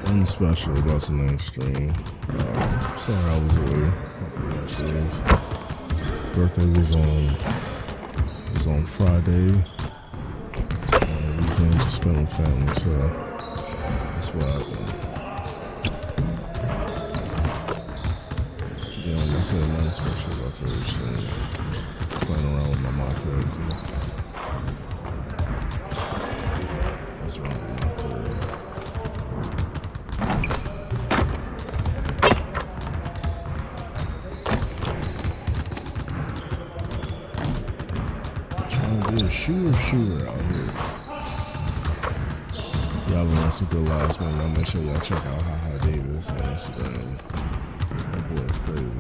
Nothing special. That's a nice stream. Sorry I was away. Birthday was on Friday. Weekend just spent with family, so that's what happened. Yeah, like I said, nothing special about today's stream. Playing around with my mock character. That's wrong with my character. Trying to be a shooter out here. Y'all been on some good last minute. Y'all make sure y'all check out Hi Davis on Instagram. That boy is crazy.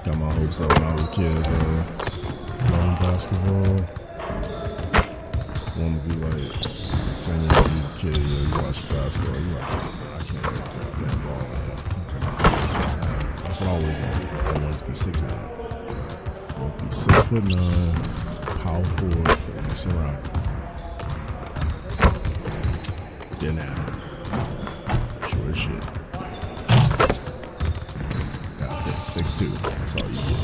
Got my hopes up when I was a kid, playing basketball. Want to be like, saying when you was a kid, you watch basketball, you're like, oh, man, I can't get that ball. That's what I always wanted. I wanted to be 6'9". I want to be 6'9", power forward for the Houston Rockets. Didn't happen. Sure as shit. 6'2", that's all you get.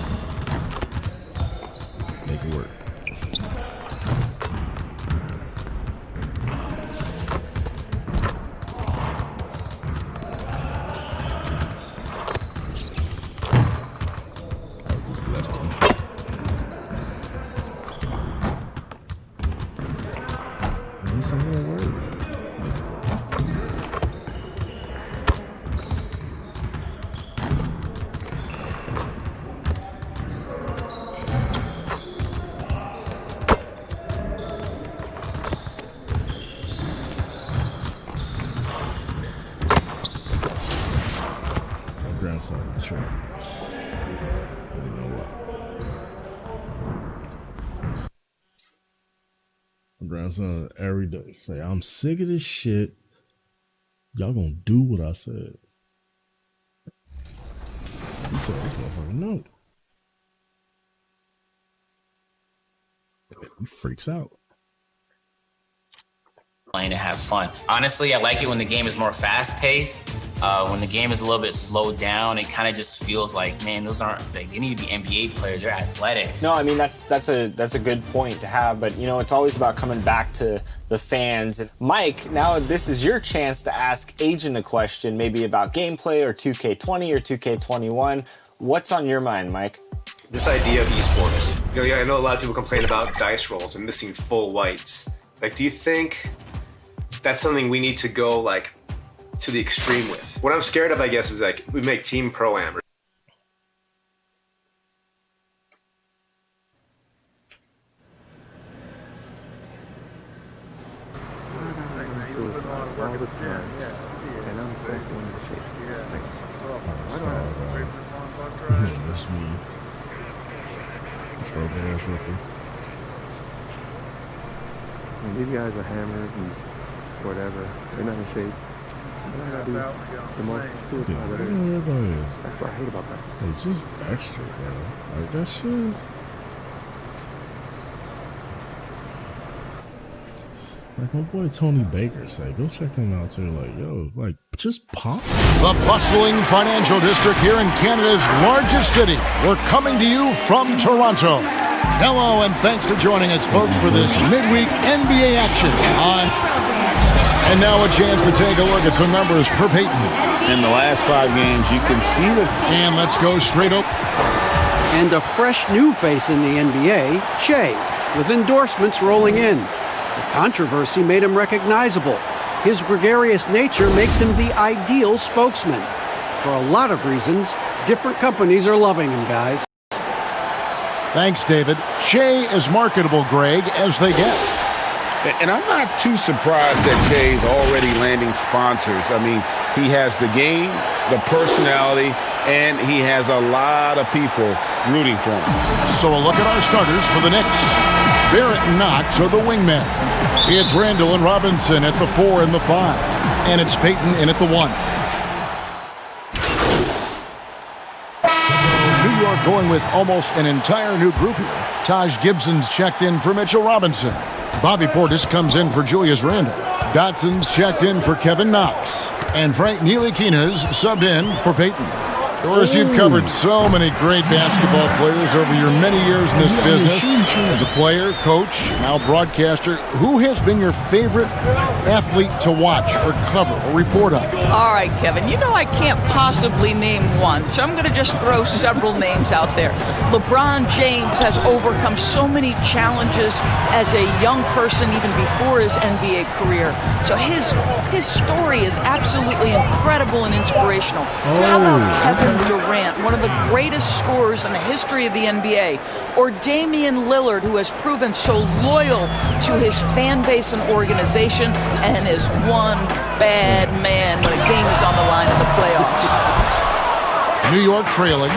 Make it work. At least I'm gonna work. Grandson, sure. You know what? My grandson every day say, "I'm sick of this shit. Y'all gonna do what I said." You tell this motherfucker no. He freaks out. Playing to have fun. Honestly, I like it when the game is more fast-paced. When the game is a little bit slowed down, it kind of just feels like, man, those aren't, they need to be NBA players. They're athletic. No, I mean that's a good point to have, but you know it's always about coming back to the fans. Mike, now this is your chance to ask Agent a question, maybe about gameplay or 2K20 or 2K21. What's on your mind, Mike? This idea of esports. You know, I know a lot of people complain about dice rolls and missing full whites. Like, do you think that's something we need to go like to the extreme with? What I'm scared of, I guess, is like we make team pro-am. That's me. Broke ass rookie. And these guys are hammered and whatever. They're not in shape. That's what I hate about that. It's just extra, bro. Like that shit is... Like my boy Tony Baker said, go check him out too. Like, yo, like, just pop. The bustling financial district here in Canada's largest city. We're coming to you from Toronto. Hello, and thanks for joining us, folks, for this midweek NBA action on. And now a chance to take a look at some numbers per Peyton. In the last 5 games, you can see that. And let's go straight up. And a fresh new face in the NBA, Shea, with endorsements rolling in. The controversy made him recognizable. His gregarious nature makes him the ideal spokesman. For a lot of reasons, different companies are loving him, guys. Thanks, David. Shea is marketable, Greg, as they get. And I'm not too surprised that Jay's already landing sponsors. I mean, he has the game, the personality, and he has a lot of people rooting for him. So a look at our starters for the Knicks. Barrett and Knox are the wingmen. It's Randall and Robinson at the 4 and the 5. And it's Payton in at the 1. New York going with almost an entire new group here. Taj Gibson's checked in for Mitchell Robinson. Bobby Portis comes in for Julius Randle. Dotson's checked in for Kevin Knox. And Frank Ntilikina's subbed in for Payton. Doris, you've covered so many great basketball players over your many years in this business. As a player, coach, now broadcaster, who has been your favorite athlete to watch or cover or report on? All right, Kevin, you know I can't possibly name one, so I'm going to just throw several names out there. LeBron James has overcome so many challenges as a young person even before his NBA career. So his story is absolutely incredible and inspirational. How about Kevin Durant, one of the greatest scorers in the history of the NBA, or Damian Lillard, who has proven so loyal to his fan base and organization and is one bad man when a game is on the line in the playoffs. New York trailing.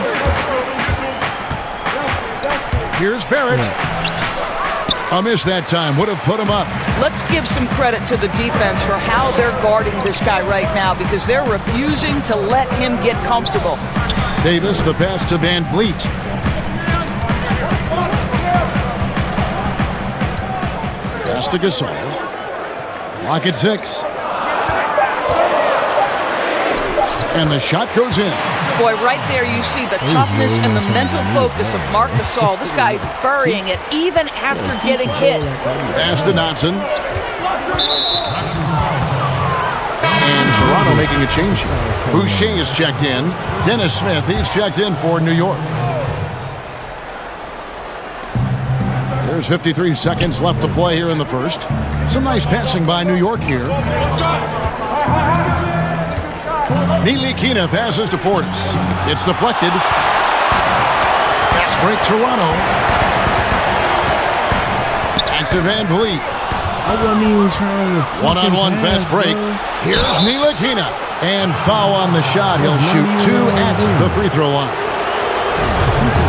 Here's Barrett. A miss that time would have put him up. Let's give some credit to the defense for how they're guarding this guy right now because they're refusing to let him get comfortable. Davis, the pass to Van Vliet. Pass to Gasol. Clock at 6. And the shot goes in. Boy, right there you see the toughness and the mental focus of Marc Gasol. This guy burying it even after getting hit. Pass to Dotson. And Toronto making a change here. Boucher is checked in. Dennis Smith, he's checked in for New York. There's 53 seconds left to play here in the first. Some nice passing by New York here. Ntilikina passes to Portis. It's deflected. Fast break Toronto. Back to Van Vliet. One-on-one fast break. Here's Ntilikina. And foul on the shot. He'll shoot 2 at the free throw line.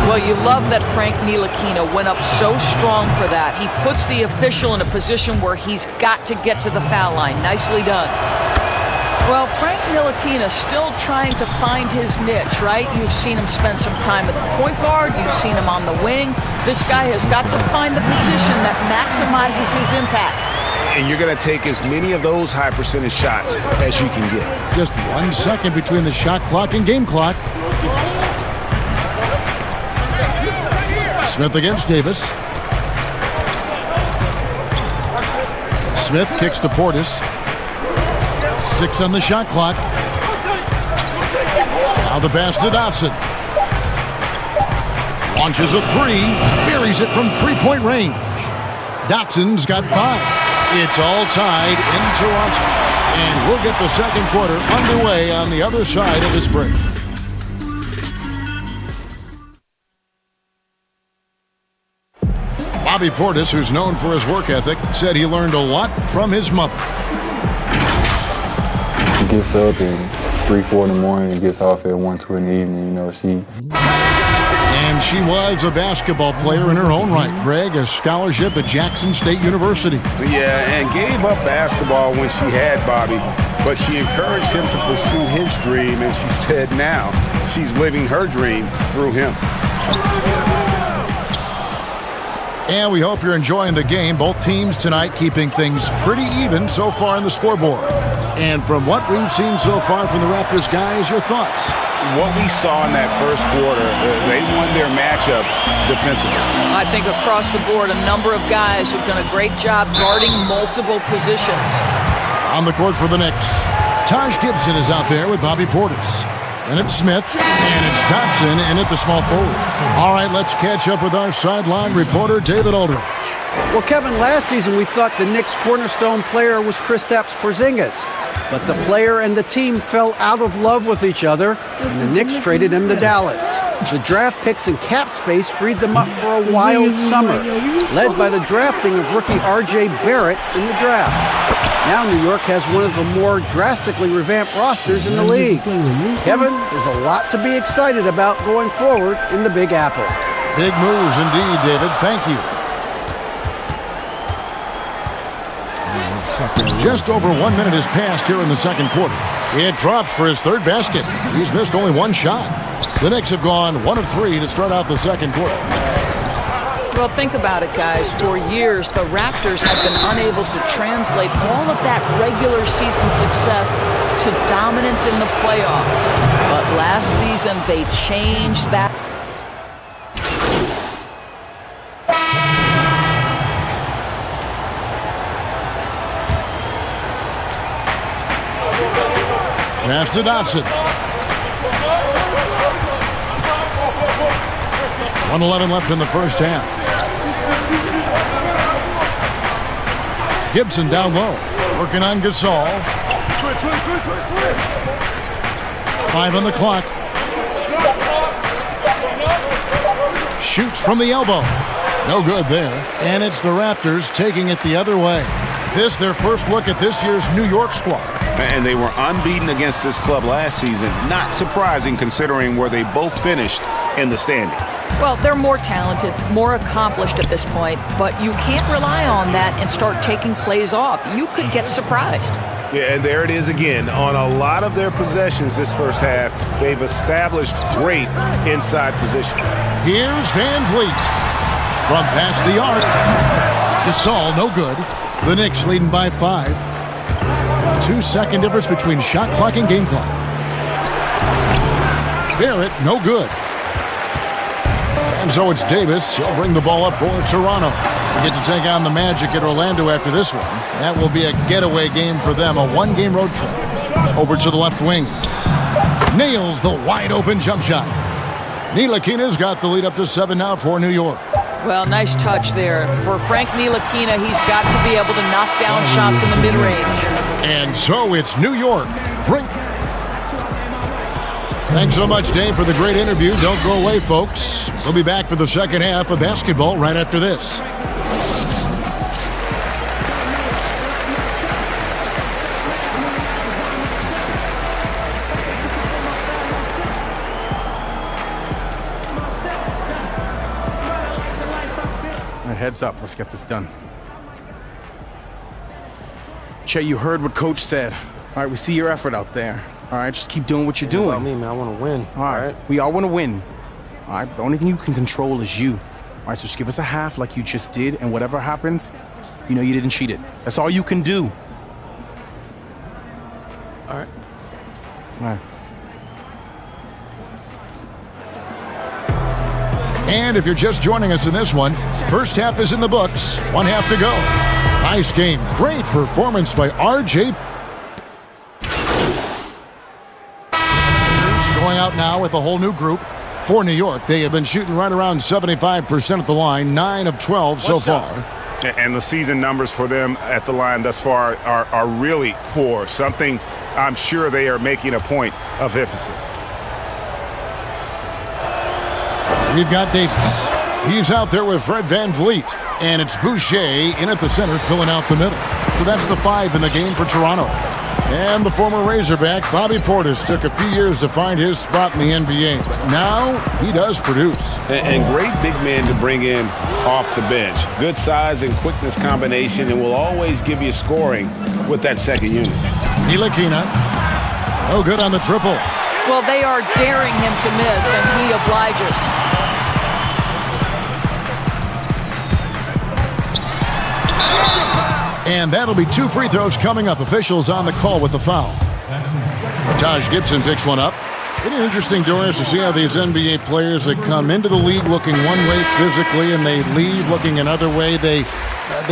Well, you love that Frank Ntilikina went up so strong for that. He puts the official in a position where he's got to get to the foul line. Nicely done. Well, Frank Ntilikina still trying to find his niche, right? You've seen him spend some time at the point guard. You've seen him on the wing. This guy has got to find the position that maximizes his impact. And you're going to take as many of those high percentage shots as you can get. Just 1 second between the shot clock and game clock. Smith against Davis. Smith kicks to Portis. 6 on the shot clock. Now the pass to Dotson. Launches a 3. Buries it from three-point range. Dotson's got 5. It's all tied in Toronto. And we'll get the second quarter underway on the other side of this break. Bobby Portis, who's known for his work ethic, said he learned a lot from his mother. She gets up at 3-4 in the morning and gets off at 1-2 in the evening. You know, And she was a basketball player in her own right. Greg, a scholarship at Jackson State University. Yeah, and gave up basketball when she had Bobby, but she encouraged him to pursue his dream, and she said now she's living her dream through him. And we hope you're enjoying the game. Both teams tonight keeping things pretty even so far in the scoreboard. And from what we've seen so far from the Raptors guys, your thoughts? What we saw in that first quarter, they won their matchups defensively. I think across the board, a number of guys who've done a great job guarding multiple positions. On the court for the Knicks, Taj Gibson is out there with Bobby Portis. And it's Smith, and it's Dotson in at the small forward. All right, let's catch up with our sideline reporter, David Aldridge. Well, Kevin, last season we thought the Knicks' cornerstone player was Kristaps Porzingis. But the player and the team fell out of love with each other, and the Knicks traded him to Dallas. The draft picks and cap space freed them up for a wild summer, led by the drafting of rookie R.J. Barrett in the draft. Now New York has one of the more drastically revamped rosters in the league. Kevin, there's a lot to be excited about going forward in the Big Apple. Big moves indeed, David. Thank you. Just over 1 minute has passed here in the second quarter. It drops for his third basket. He's missed only one shot. The Knicks have gone 1 of 3 to start out the second quarter. Well, think about it, guys. For years, the Raptors have been unable to translate all of that regular season success to dominance in the playoffs. But last season, they changed that. Pass to Dotson. 1:11 left in the first half. Gibson down low, working on Gasol. 5 on the clock. Shoots from the elbow. No good there. And it's the Raptors taking it the other way. This their first look at this year's New York squad. And they were unbeaten against this club last season. Not surprising considering where they both finished in the standings. Well, they're more talented, more accomplished at this point, but you can't rely on that and start taking plays off. You could get surprised. Yeah, and there it is again. On a lot of their possessions this first half, they've established great inside position. Here's Van Vliet from past the arc. Gasol, no good. The Knicks leading by 5. 2-second difference between shot clock and game clock. Barrett, no good. And so it's Davis. He'll bring the ball up for Toronto. They get to take on the Magic at Orlando after this one. That will be a getaway game for them, a 1-game road trip. Over to the left wing. Nails the wide-open jump shot. Ntilikina's got the lead up to 7 now for New York. Well, nice touch there. For Frank Ntilikina, he's got to be able to knock down shots in the mid-range. And so it's New York. Great. Thanks so much, Dave, for the great interview. Don't go away, folks. We'll be back for the second half of basketball right after this. All right, heads up. Let's get this done. Che, you heard what Coach said. All right, we see your effort out there. All right, just keep doing what you're doing. About me, man. I want to win. All right, we all want to win. All right, the only thing you can control is you. All right, so just give us a half like you just did, and whatever happens, you know you didn't cheat it. That's all you can do. All right. All right. And if you're just joining us in this one, first half is in the books. 1 half to go. Nice game. Great performance by R.J. Going out now with a whole new group for New York. They have been shooting right around 75% at the line, 9 of 12 so far. And the season numbers for them at the line thus far are really poor. Something I'm sure they are making a point of emphasis. We've got Davis. He's out there with Fred Van Vliet. And it's Boucher in at the center, filling out the middle. So that's the 5 in the game for Toronto. And the former Razorback, Bobby Portis, took a few years to find his spot in the NBA. But now he does produce. And great big man to bring in off the bench. Good size and quickness combination, and will always give you scoring with that second unit. Ntilikina. No good on the triple. Well, they are daring him to miss, and he obliges. And that'll be 2 free throws coming up. Officials on the call with the foul. Taj Gibson picks one up. It is interesting, Doris, to see how these NBA players that come into the league looking one way physically and they leave looking another way. They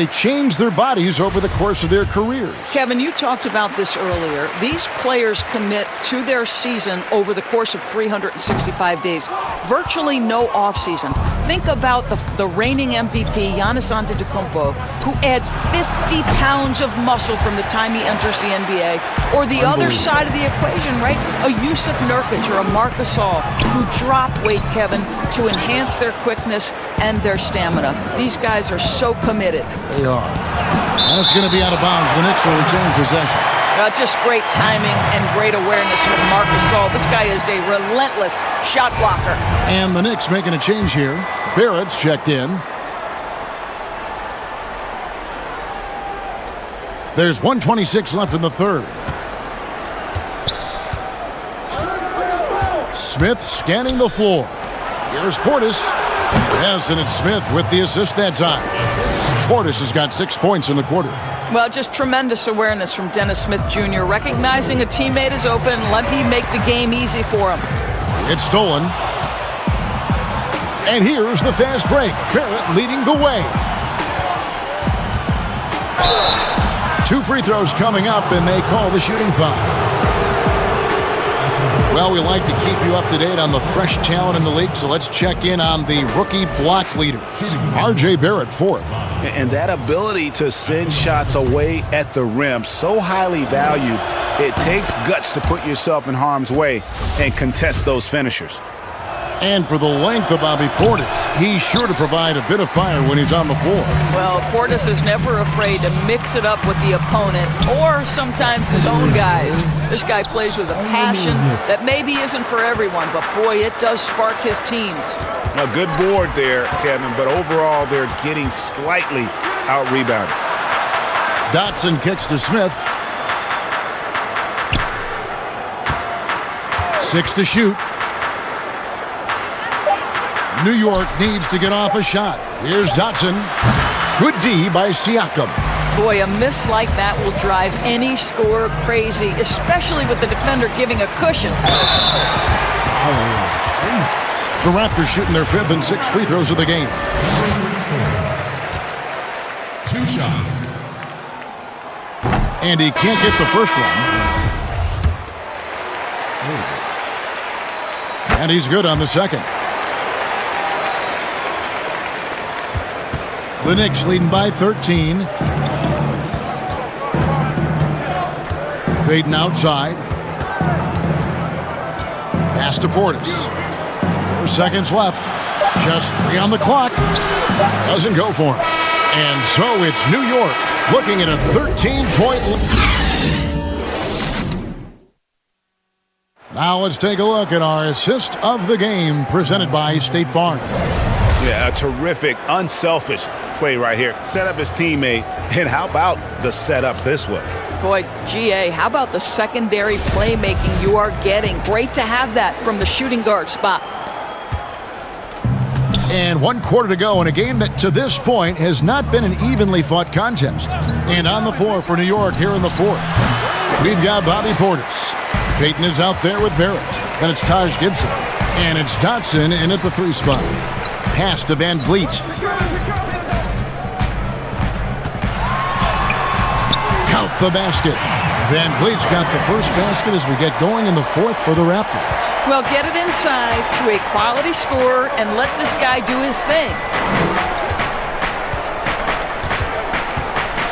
change their bodies over the course of their careers. Kevin, you talked about this earlier. These players commit to their season over the course of 365 days. Virtually no offseason. Think about the reigning MVP, Giannis Antetokounmpo, who adds 50 pounds of muscle from the time he enters the NBA. Or the other side of the equation, right? A Yusuf Nurkic or a Marc Gasol who drop weight, Kevin, to enhance their quickness and their stamina. These guys are so committed. They are. That's going to be out of bounds. The Knicks will retain possession. Just great timing and great awareness from Marc Gasol. This guy is a relentless shot blocker. And the Knicks making a change here. Barrett's checked in. There's 1:26 left in the third. Smith scanning the floor. Here's Portis. Yes, and it's Smith with the assist that time. Portis has got 6 points in the quarter. Well, just tremendous awareness from Dennis Smith Jr. Recognizing a teammate is open. Let me make the game easy for him. It's stolen. And here's the fast break. Barrett leading the way. 2 free throws coming up, and they call the shooting foul. Well, we like to keep you up to date on the fresh talent in the league, so let's check in on the rookie block leader, R.J. Barrett, 4th. And that ability to send shots away at the rim, so highly valued, it takes guts to put yourself in harm's way and contest those finishers. And for the length of Bobby Portis, he's sure to provide a bit of fire when he's on the floor. Well, Portis is never afraid to mix it up with the opponent or sometimes his own guys. This guy plays with a passion that maybe isn't for everyone, but boy, it does spark his teams. A good board there, Kevin, but overall they're getting slightly out-rebounded. Dotson kicks to Smith. 6 to shoot. New York needs to get off a shot. Here's Dotson. Good D by Siakam. Boy, a miss like that will drive any scorer crazy, especially with the defender giving a cushion. The Raptors shooting their 5th and 6th free throws of the game. 2 shots. And he can't get the first one. And he's good on the second. The Knicks leading by 13. Payton outside. Pass to Portis. 4 seconds left. Just 3 on the clock. Doesn't go for him. And so it's New York looking at a 13-point lead. Now let's take a look at our assist of the game presented by State Farm. Yeah, a terrific, unselfish play right here. Set up his teammate, and how about the setup this was? Boy, GA, how about the secondary playmaking you are getting? Great to have that from the shooting guard spot. And 1 quarter to go in a game that to this point has not been an evenly fought contest. And on the floor for New York here in the 4th, we've got Bobby Portis. Payton is out there with Barrett. Then it's Taj Gibson. And it's Dotson in at the 3 spot. Pass to Van Vliet. Count the basket. Van Vliet's got the first basket as we get going in the 4th for the Raptors. Well, get it inside to a quality scorer and let this guy do his thing.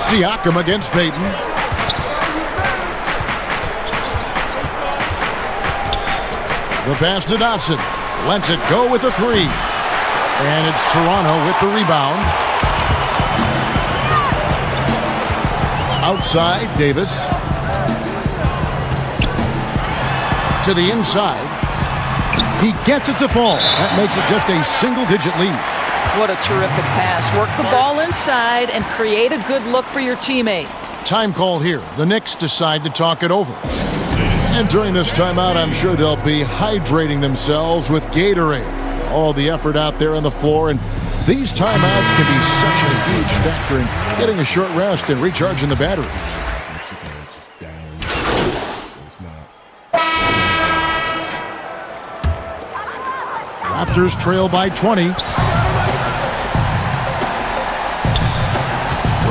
Siakam against Payton. The pass to Dotson. Lets it go with the 3. And it's Toronto with the rebound. Outside, Davis. To the inside. He gets it to fall. That makes it just a single-digit lead. What a terrific pass. Work the ball inside and create a good look for your teammate. Time call here. The Knicks decide to talk it over. And during this timeout, I'm sure they'll be hydrating themselves with Gatorade. All the effort out there on the floor, and these timeouts can be such a huge factor in getting a short rest and recharging the battery. Raptors trail by 20.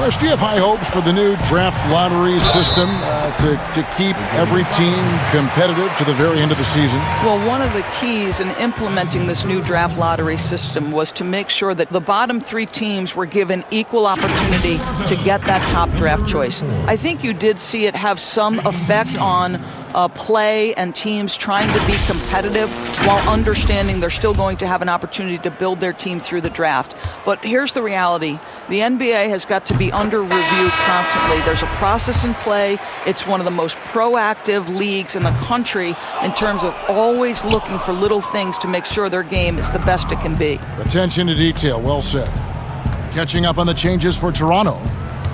Chris, do you have high hopes for the new draft lottery system to keep every team competitive to the very end of the season? Well, one of the keys in implementing this new draft lottery system was to make sure that the bottom 3 teams were given equal opportunity to get that top draft choice. I think you did see it have some effect on play and teams trying to be competitive while understanding they're still going to have an opportunity to build their team through the draft. But here's the reality. The NBA has got to be under review constantly. There's a process in play. It's one of the most proactive leagues in the country in terms of always looking for little things to make sure their game is the best it can be. Attention to detail, well said. Catching up on the changes for Toronto.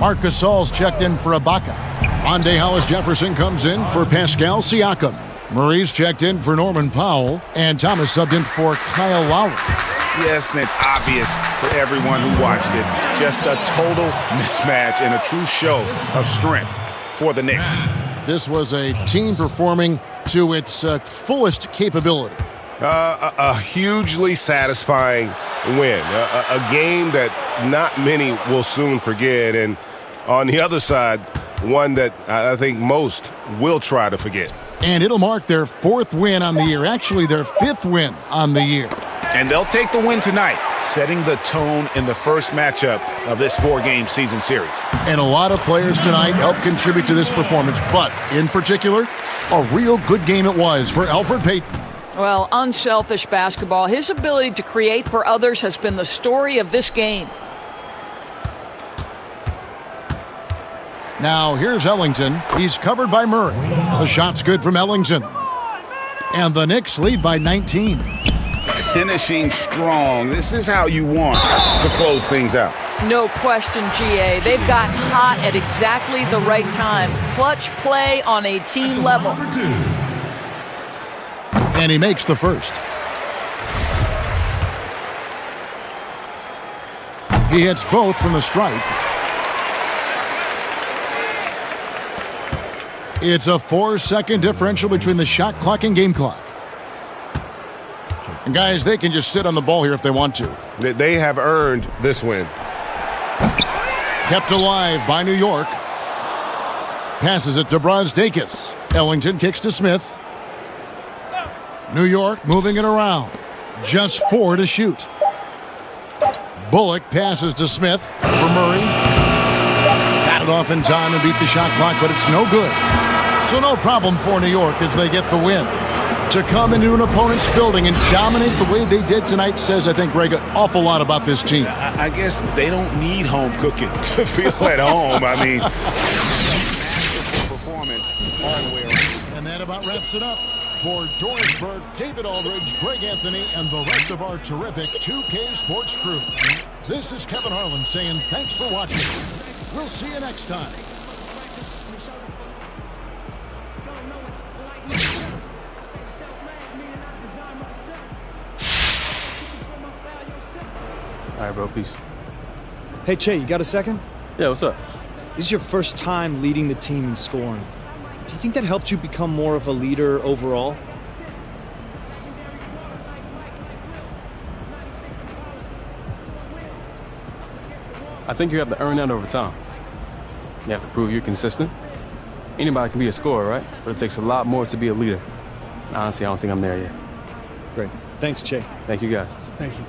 Marc Gasol's checked in for Ibaka. Rondé Hollis-Jefferson comes in for Pascal Siakam. Murray's checked in for Norman Powell. And Thomas subbed in for Kyle Lowry. Yes, and it's obvious to everyone who watched it. Just a total mismatch and a true show of strength for the Knicks. This was a team performing to its fullest capability. A hugely satisfying win. A game that not many will soon forget. And on the other side, one that I think most will try to forget. And it'll mark their 4th win on the year. Actually, their 5th win on the year. And they'll take the win tonight, setting the tone in the first matchup of this 4-game season series. And a lot of players tonight helped contribute to this performance. But, in particular, a real good game it was for Elfrid Payton. Well, unselfish basketball. His ability to create for others has been the story of this game. Now, here's Ellington. He's covered by Murray. The shot's good from Ellington. And the Knicks lead by 19. Finishing strong. This is how you want to close things out. No question, GA. They've got hot at exactly the right time. Clutch play on a team level. And he makes the first. He hits both from the stripe. It's a 4-second differential between the shot clock and game clock. And guys, they can just sit on the ball here if they want to. They have earned this win. Kept alive by New York. Passes it to Brazdeikis. Ellington kicks to Smith. New York moving it around. Just 4 to shoot. Bullock passes to Smith for Murray. Got it off in time and beat the shot clock, but it's no good. So no problem for New York as they get the win. To come into an opponent's building and dominate the way they did tonight says, I think, Greg, an awful lot about this team. I guess they don't need home cooking to feel at home. I mean, performance all the way around. And that about wraps it up. For Doris Burke, David Aldridge, Greg Anthony, and the rest of our terrific 2K Sports crew. This is Kevin Harlan saying thanks for watching. We'll see you next time. All right, bro, peace. Hey, Che, you got a second? Yeah, what's up? This is your first time leading the team in scoring. Do you think that helped you become more of a leader overall? I think you have to earn that over time. You have to prove you're consistent. Anybody can be a scorer, right? But it takes a lot more to be a leader. Honestly, I don't think I'm there yet. Great. Thanks, Che. Thank you, guys. Thank you.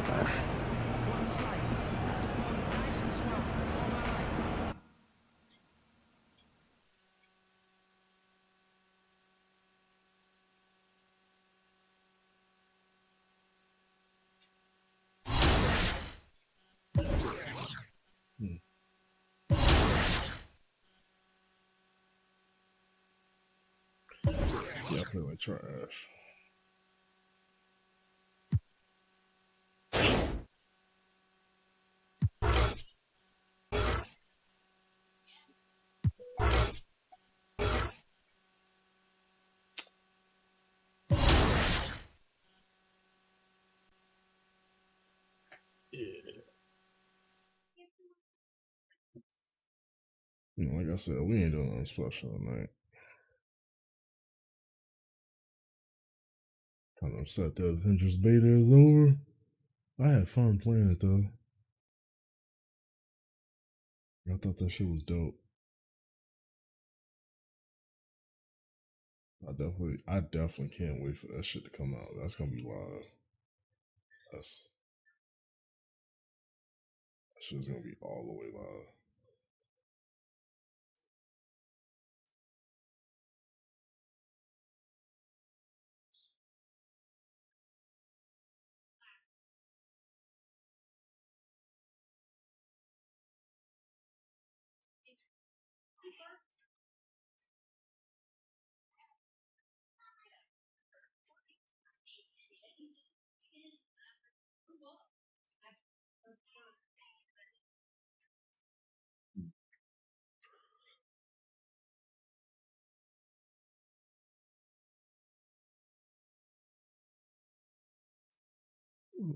Yeah, I play like trash. Like I said, we ain't doing nothing special tonight. Kind of upset that Pinterest beta is over. I had fun playing it though. I thought that shit was dope. I definitely can't wait for that shit to come out. That's gonna be live. That shit's gonna be all the way live.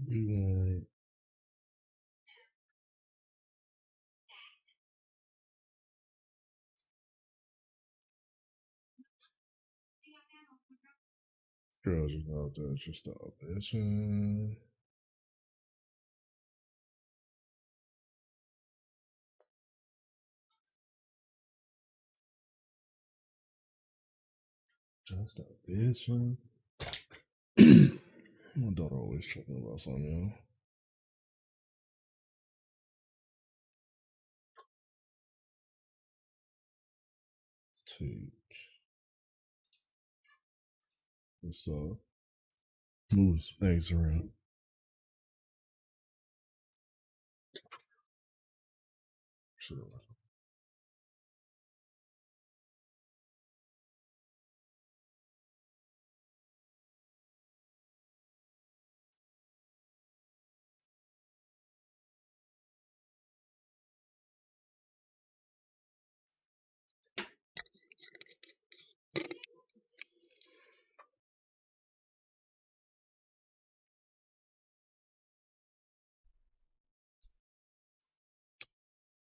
We want girls just out there just a bitch. Just a bitch. My daughter always talking about something, yo. Take this moves eggs around. Shit around.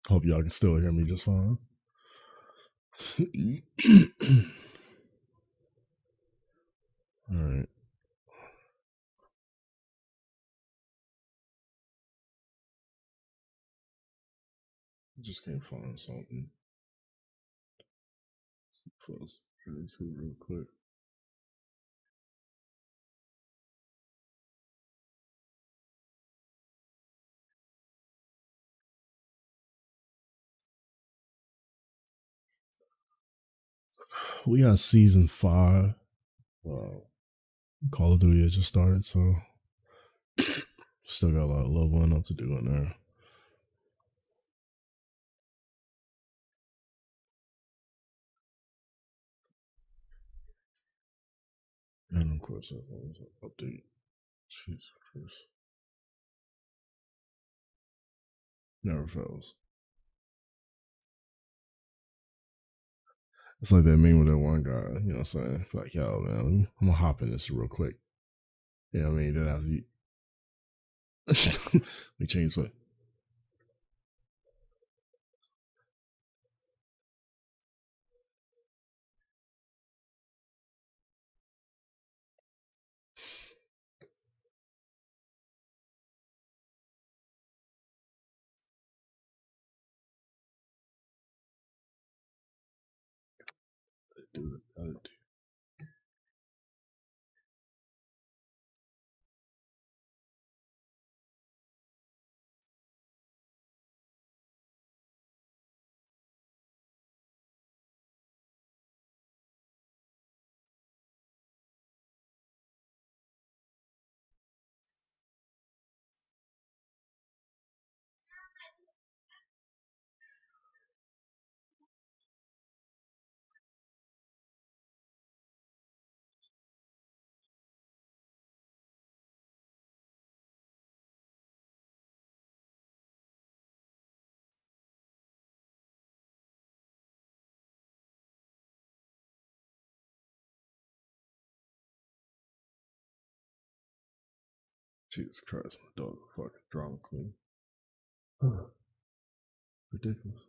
Hope y'all can still hear me just fine. All right. Just can't find something. Let's two real quick. We got season 5. Call of Duty just started, so still got a lot of leveling up to do in there. And of course, update. Jesus Christ. Never fails. It's like that meme with that one guy, you know what I'm saying? Like, yo, man, I'm gonna hop in this real quick. You know what I mean? Then after you we change what? Do it. Jesus Christ, my dog fucking drama queen. Ridiculous.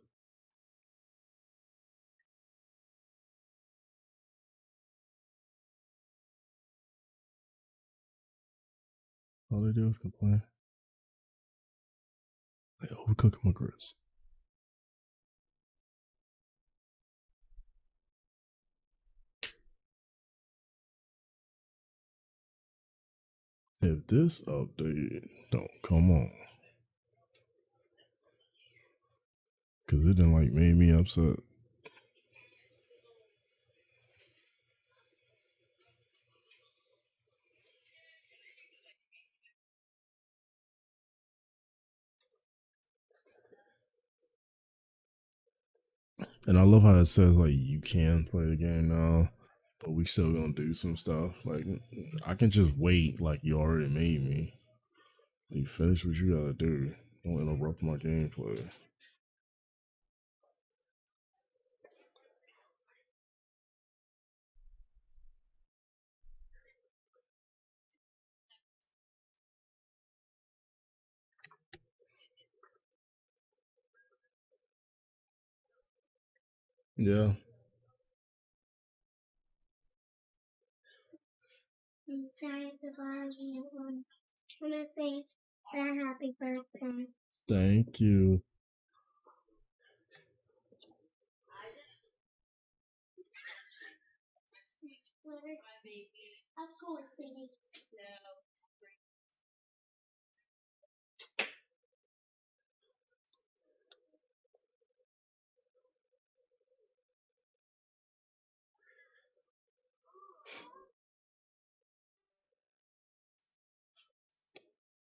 All they do is complain. They overcooking my grits. If this update don't come on, because it done like made me upset. And I love how it says like you can play the game now, but we still gonna do some stuff. Like I can just wait like you already made me. You finish what you gotta do. Don't interrupt my gameplay. Yeah. Sorry at the bottom here. I'm gonna say a happy birthday. Thank you. Of course, baby.